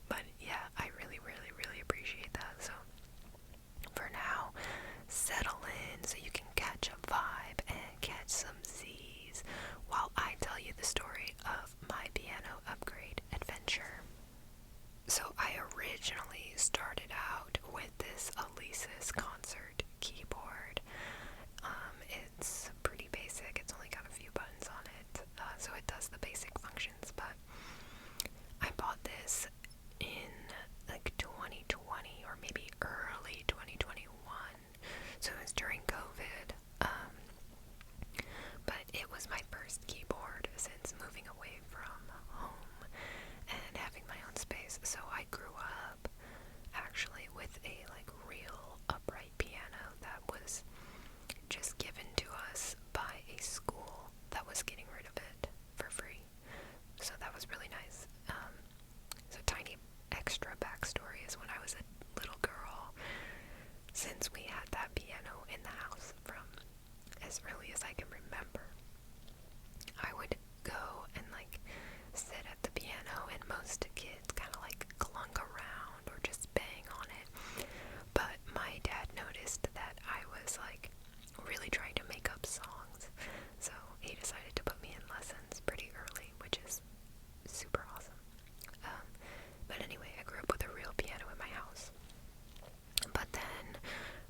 But yeah, I really, really, really appreciate that. So for now, settle in so you can catch a vibe and catch some Z's while I tell you the story of my piano upgrade adventure. So I originally started out with this Alesis Concert keyboard. It's pretty basic. It's only got a few buttons on it, so it does the basic functions. But I bought this in like 2020 or maybe early 2021. So it was during COVID. But it was my first keyboard since moving away from home and having my own space. So I grew up actually with a like real upright piano that was just given to us by a school that was getting rid of it for free. So that was really nice. So tiny extra backstory is when I was a little girl, since we had that piano in the house from as early as I can remember, I would go and like sit at the piano, and most kids kind of like clung around or just bang on it. But my dad noticed that I was like really trying to make up songs, so he decided to put me in lessons pretty early, which is super awesome. But anyway, I grew up with a real piano in my house. But then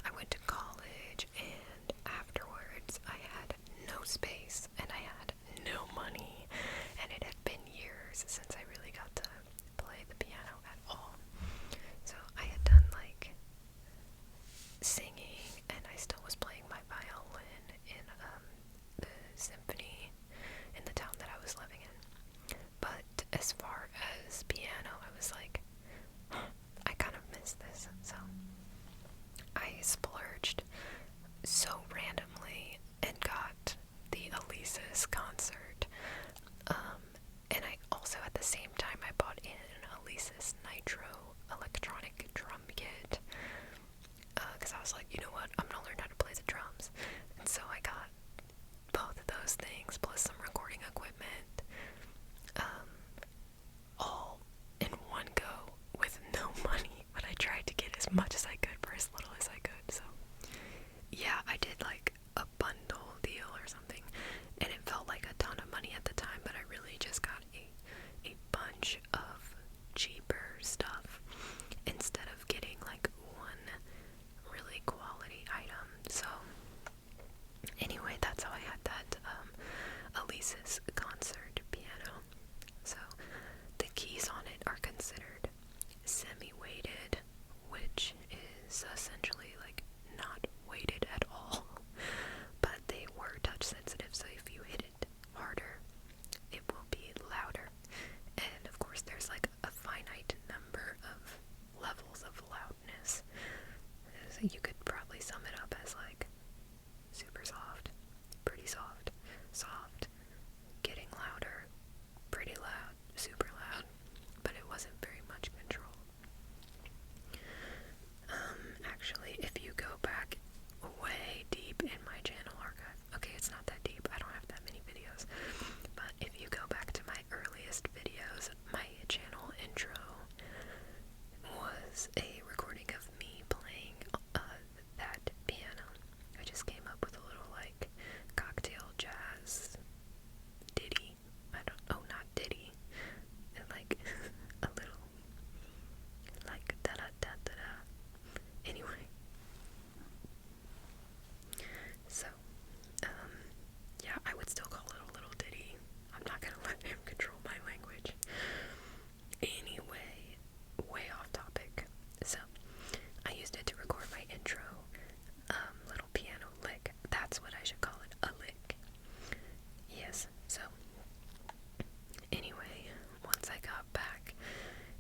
I went to college, and afterwards I had no space and I had no money, and it had been years since I really got to play the piano at all. So I had done like singing, and I still was playing my violin in the symphony in the town that I was living in. But as far as piano, I was like, I kind of miss this. So I splurged so randomly and got the Alesis Concert. And I also at the same time I bought in an Alesis Nitro electronic drum kit. Because I was like, you know what, I'm gonna learn how to play the drums. And so I got both of those things plus some recording equipment, all in one go with no money. But I tried to get as much as I could for as little as I could. So yeah, I did like a bundle deal or something, and it felt like a ton of money at the time, but I really just got a bunch of cheaper stuff instead of getting like one really quality item. So anyway, that's how I had that Alesis Concert piano. So the keys on it are considered semi-weighted, which is essentially like not weighted at all, but they were touch sensitive, so if you hit it harder, it will be louder. And of course there's like a finite number of levels of loudness, so you could probably sum it up as like super soft, pretty soft, soft, getting louder, pretty loud, super loud, but it wasn't very much control. Actually, if you go back way deep in my channel archive, okay, it's not that deep, I don't have that many videos, but if you go back to my earliest videos, my channel intro was a recording of me playing that piano. I just came up with a little like cocktail jazz ditty. Not ditty, like a little like da da da da da. Anyway, so yeah, I would still call it a little ditty. I'm not gonna let him control my language. Anyway, way off topic. So I used it to record my intro little piano lick. That's what I should call it, a lick. Yes. So anyway, once I got back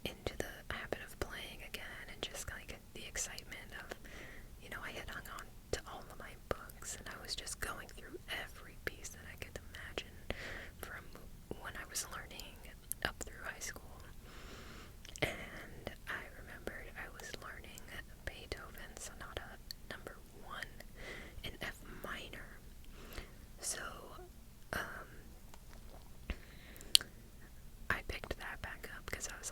into the habit of playing again and just like the excitement of, you know, I had hung on to all of my books and I was just going through every piece that I could imagine from when I was learning up through high school. And I remembered I was learning Beethoven Sonata number 1 in F minor. So I picked that back up because I was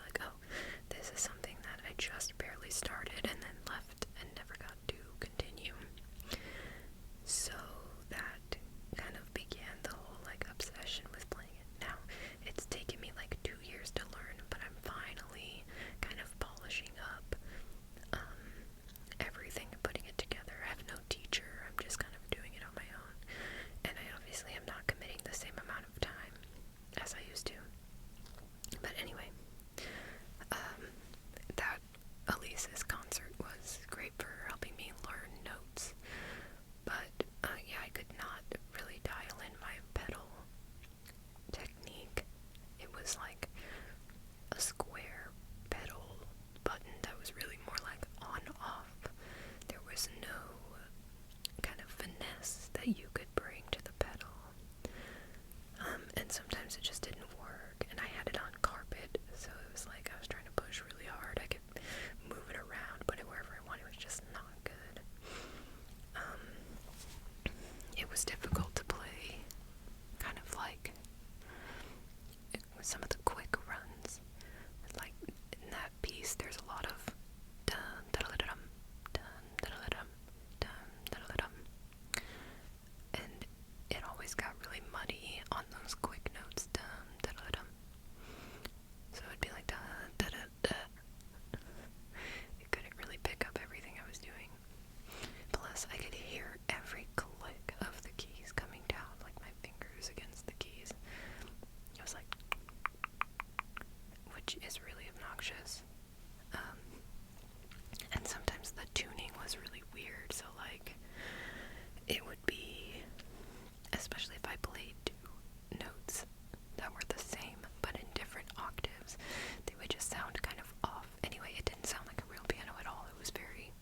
which is really obnoxious. And sometimes the tuning was really weird, so like it would be, especially if I played two notes that were the same but in different octaves, they would just sound kind of off. Anyway, it didn't sound like a real piano at all. It was very,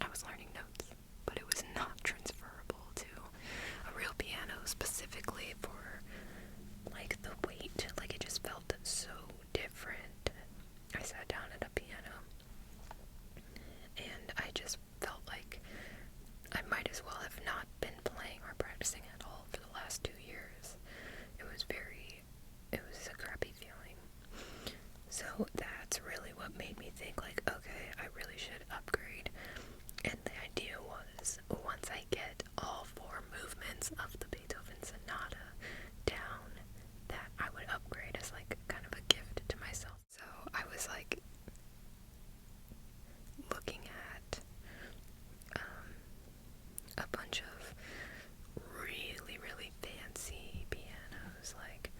I was learning notes, but it was not transferable to a real piano, specifically for like the weight. Like it just felt so different. I sat down at a piano and I just felt like I might as well have not been playing or practicing at all for the last 2 years. It was a crappy feeling. So that's really what made me think like, okay, I really should upgrade. And the idea was, once I get all 4 movements of the Beethoven Sonata down, that I would upgrade as like kind of a gift to myself. So I was like looking at a bunch of really, really fancy pianos, like,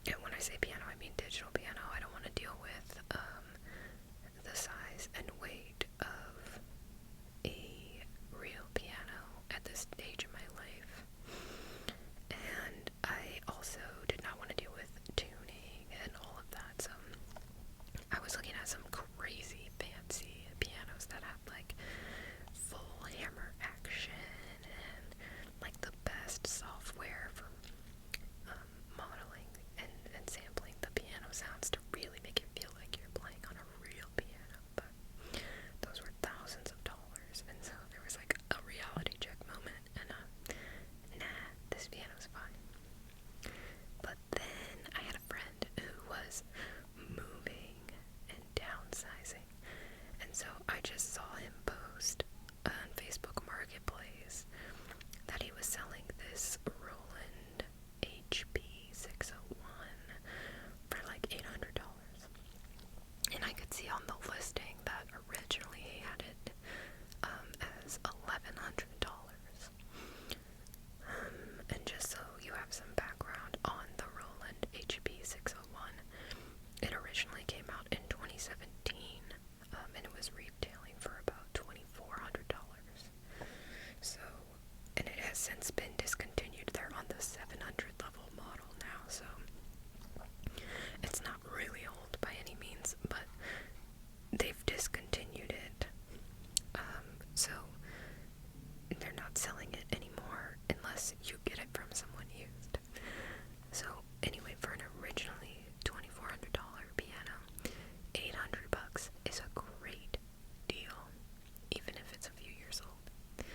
and when I say piano, I mean digital piano. I don't want to deal with the size and weight of a real piano at this stage of my life. And I also did not want to deal with tuning and all of that, so I was looking at some crazy fancy pianos that have like full hammer action and like the best software for modeling and sampling the piano sounds to really make it feel like you're playing on a real piano. But those were thousands of dollars, and so there was like a reality check moment, and nah, this piano's fine. But then I had a friend who was moving and downsizing, and so I just saw him post on Facebook Marketplace that he was selling this Roland HP601 for like $800. And I could see on the listing that originally he had it as $1,100. And just so you have some background on the Roland HP601, it originally came out in 2017, and it was retailing for about $2,400. So, and it has since been discontinued. They're on the 700 level model now, so it's not really old by any means, but they've discontinued it. So they're not selling it anymore unless you get it from someone used. So anyway, for an originally $2,400 piano, $800 is a great deal, even if it's a few years old.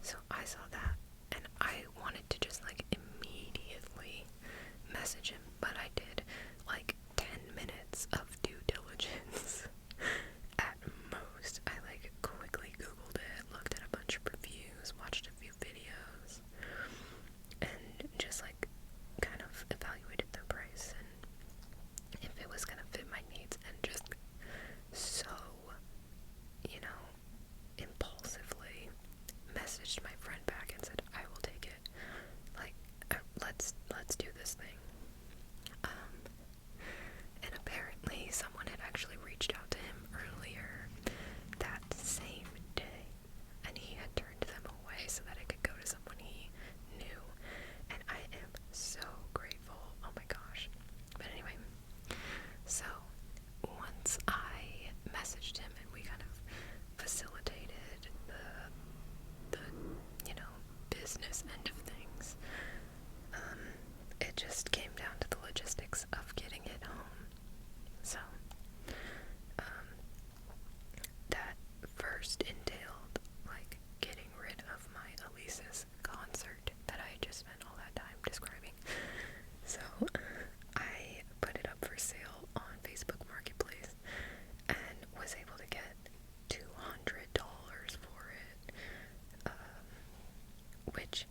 So I saw that, and I wanted to just like immediately message him, but I did like 10 minutes of due diligence at most. I like quickly googled it, looked at a bunch of reviews, watched a few videos, and just like kind of evaluated the price and if it was gonna fit my needs, and just so, impulsively messaged my friend back and said, I will take it. Like, let's do this thing. And apparently someone had actually reached out to him earlier that same day, and he had turned them away so that it could go to someone he knew, and I am so grateful. Oh my gosh. But anyway, so once I messaged him and we kind of facilitated the business end of things, it just came down to the logistics of getting it home. So that first entailed like getting rid of my Alesis Concert that I just spent all that time describing. So I put it up for sale on Facebook Marketplace and was able to get $200 for it, which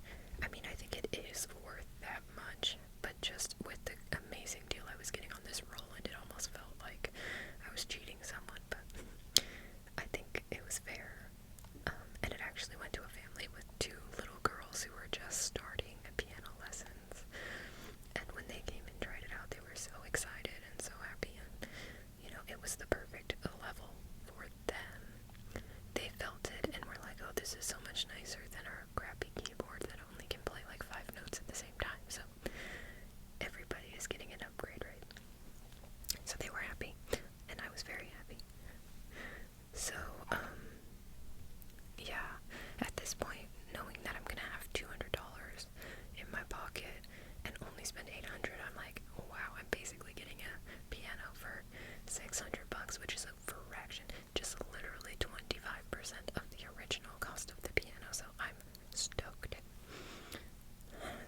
$600, which is a fraction, just literally 25% of the original cost of the piano, so I'm stoked.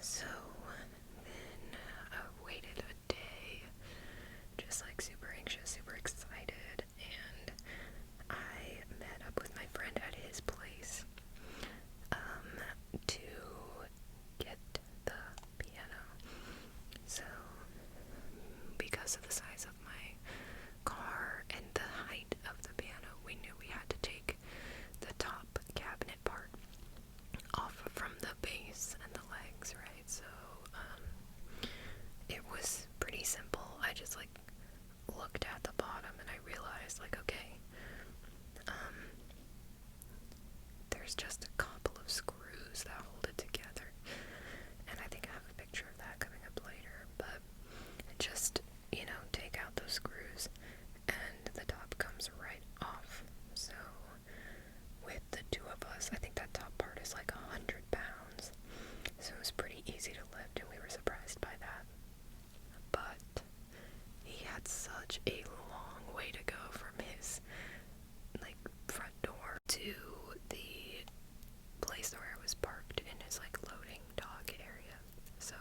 So then I waited a day, just like super anxious, super excited, and I met up with my friend at his place to get the piano. So because of the size of my car and the height of the piano, we knew we had to take the top cabinet part off from the base and the legs, right? So it was pretty simple. I just like looked at the bottom and I realized, like, okay, there's just a couple of screws that hold it together, and I think I have a picture of that coming up later, but just, take out those screws and the top comes right off. So with the two of us, I think that top part is like 100 pounds, so it was pretty easy to lift, and we were surprised by that. But he had such a long way to go from his front door to the place where I was parked in his loading dock area. So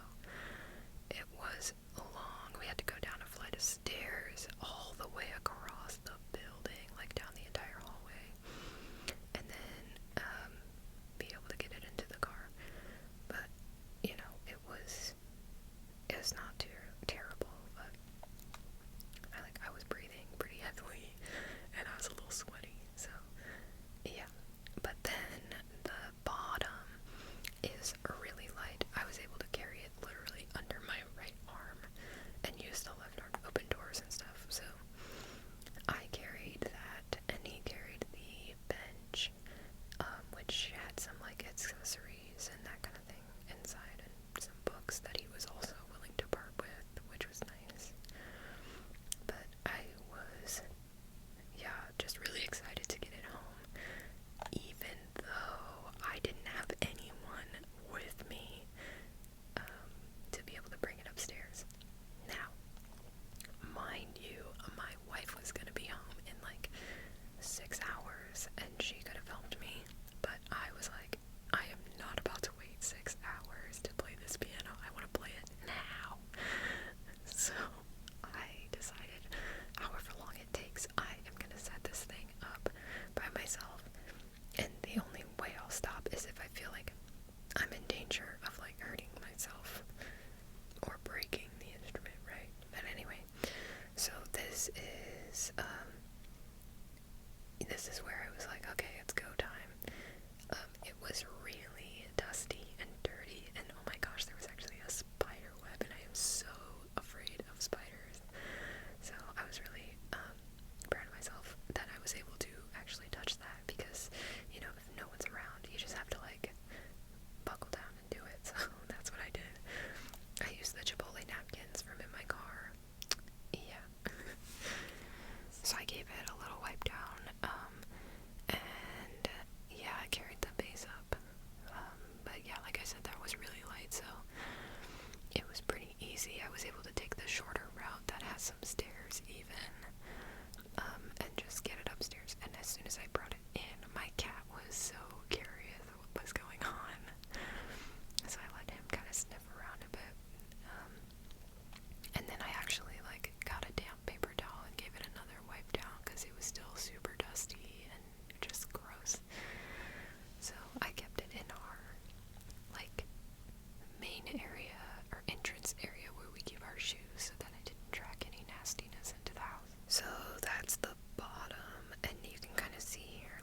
it was long. We had to go down a flight of stairs all the way across the building, down the entire hallway, and then be able to get it into the car. But it was not too terrible, but I was breathing pretty heavily and I was a little sweaty, so yeah. But then the bottom is really light. I was able to carry it literally under my right arm and use the left arm to open doors and stuff. So I carried that, and he carried the bench, which had some accessories and that kind of thing inside, and some books that he was also willing to part with, which was nice. But I was, just really excited to get it home, even though I didn't have anyone with me to be able to bring it upstairs. Now, mind you, my wife was going to be home in 6 hours, and she could have helped me, but I was like, I am not about to wait 6 hours to play this piano. I want to play it now. So I decided, however long it takes, I am going to set this thing up by myself, and the only way I'll stop is if I feel like I'm in danger of hurting myself or breaking the instrument, right? But anyway, so this is where I was like, okay, it's go time. It was really dusty and dirty, and oh my gosh, there was actually a spider web, and I am so afraid of spiders. So I was really proud of myself that I was able to actually touch that, because if no one's around, you just have to buckle down and do it. So that's what I did. I used the Chipotle napkins from in my car. Yeah. So I gave it a little wipe down, and I carried the bass up. But like I said, that was really light, so it was pretty easy. I was able to take the shorter route that has some stairs even, and just get it upstairs. And as soon as I brought it in, my cat was so curious what was going on, so I let him kind of sniff around a bit. And then I actually got a damp paper towel and gave it another wipe down, because it was still super dusty and just gross. So I kept it in our main area or entrance area where we keep our shoes, so that I didn't drag any nastiness into the house. So that's the bottom, and you can kind of see here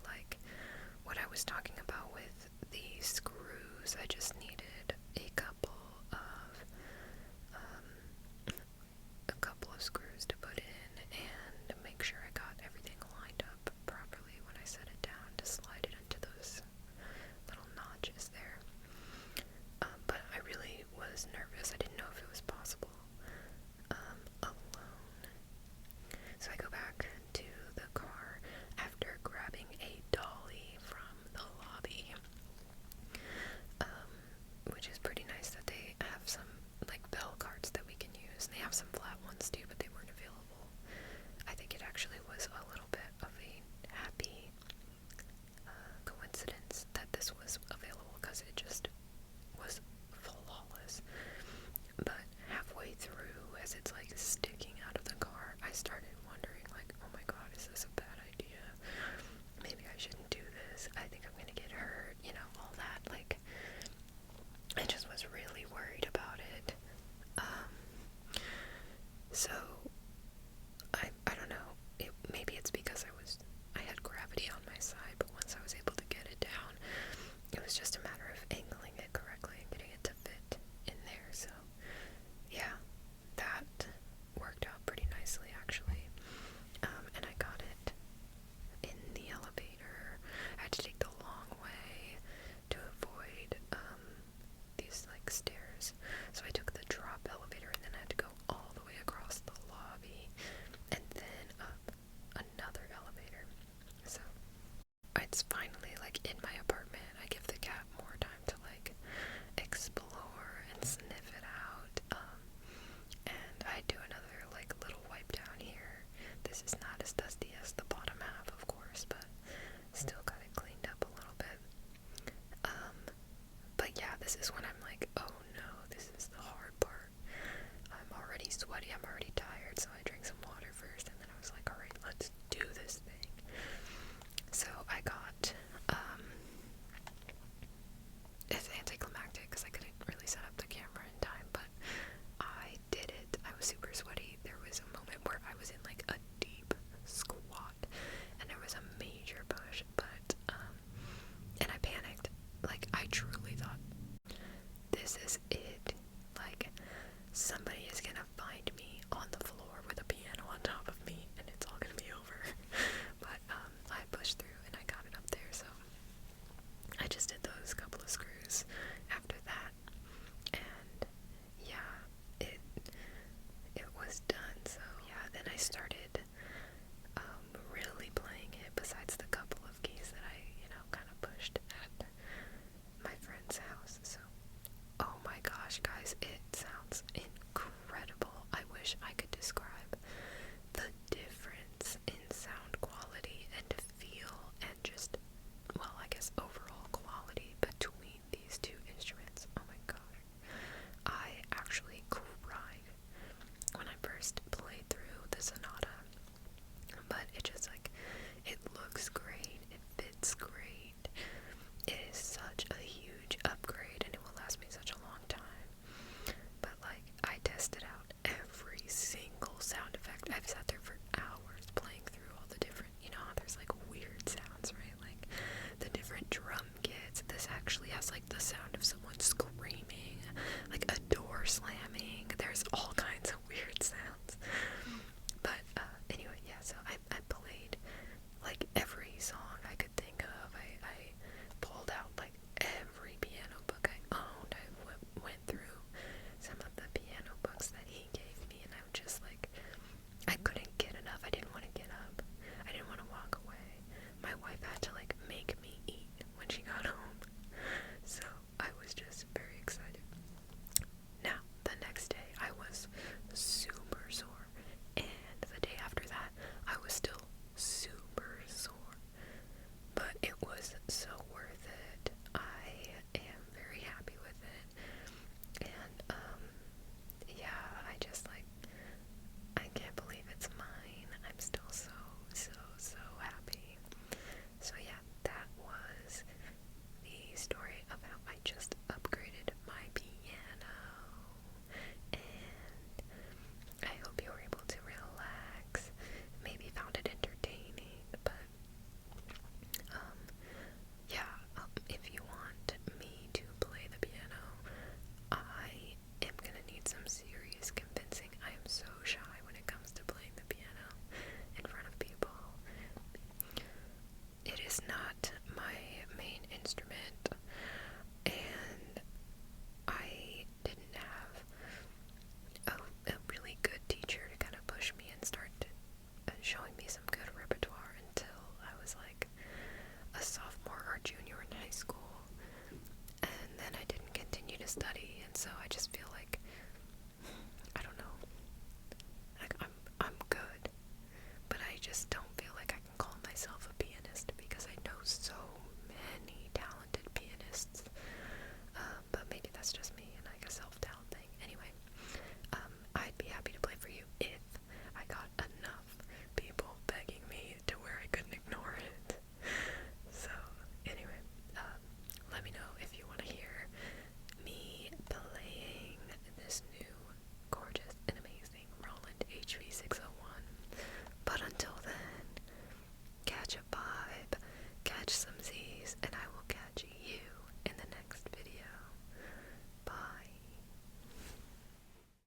in my apartment, I give the cat more time to like explore and sniff it out. And I do another like little wipe down here. This is not as dusty as the bottom half, of course, but still got it cleaned up a little bit. But yeah, this is when I'm like, oh no, this is the hard part. I'm already sweaty, I'm already tired, so I drank some water first, and then I was like, alright, let's do this thing. So I got, it's anticlimactic because I couldn't really set up the camera in time, but I did it. I was super sweaty. There was a moment where I was in like a deep squat, and there was a major push, but, and I panicked. Like, I truly thought, this is it. Like, somebody is gonna find me on the floor with a piano on top of me, and it's all gonna be over. But, I pushed through, and I got it up there, so I just did those couple of screws after that, and yeah, it was done. So yeah, then I started really playing it, besides the couple of keys that I, kind of pushed at my friend's house. So, oh my gosh, guys, it sounds incredible. I wish I could describe the difference in sound quality and feel and just, well, I guess overall quality between these two instruments. Oh my gosh. I actually cried when I first played through the sonata, but it just like, it looks great, it fits great, it is such a huge upgrade, and it will last me such a long time. But like, I tested out every single sound effect. I've sat there for hours playing through all the different, how there's like weird sounds, right? Like the different drum kits. This actually has like the sound of someone screaming, like a door slamming. There's all kinds of weird sounds. But anyway, yeah, so I played like every song I could think of. I pulled out like every piano book I owned. I went through some of the piano books that he gave me, and I was just like, I couldn't get enough. I didn't want to get up. I didn't want to walk away. My wife had to like make me eat when she got home. So I was just very excited. Now, the next day I was super sore, and the day after that I was still super sore. But it was so worth it. I am very happy with it. And yeah, I just like, I can't believe it's mine. I'm still so happy. So yeah, that was the story of how I just upgraded my piano. And I hope you were able to relax, maybe found it entertaining, but yeah, if you want me to play the piano, I am gonna need some serious convincing. I am so shy when it comes to playing the piano in front of people. It is not my main instrument, and I didn't have a really good teacher to kind of push me and start showing me some good repertoire until I was like a sophomore or junior in high school, and then I didn't continue to study, and so I just feel like, I don't know, like I'm good, but I just don't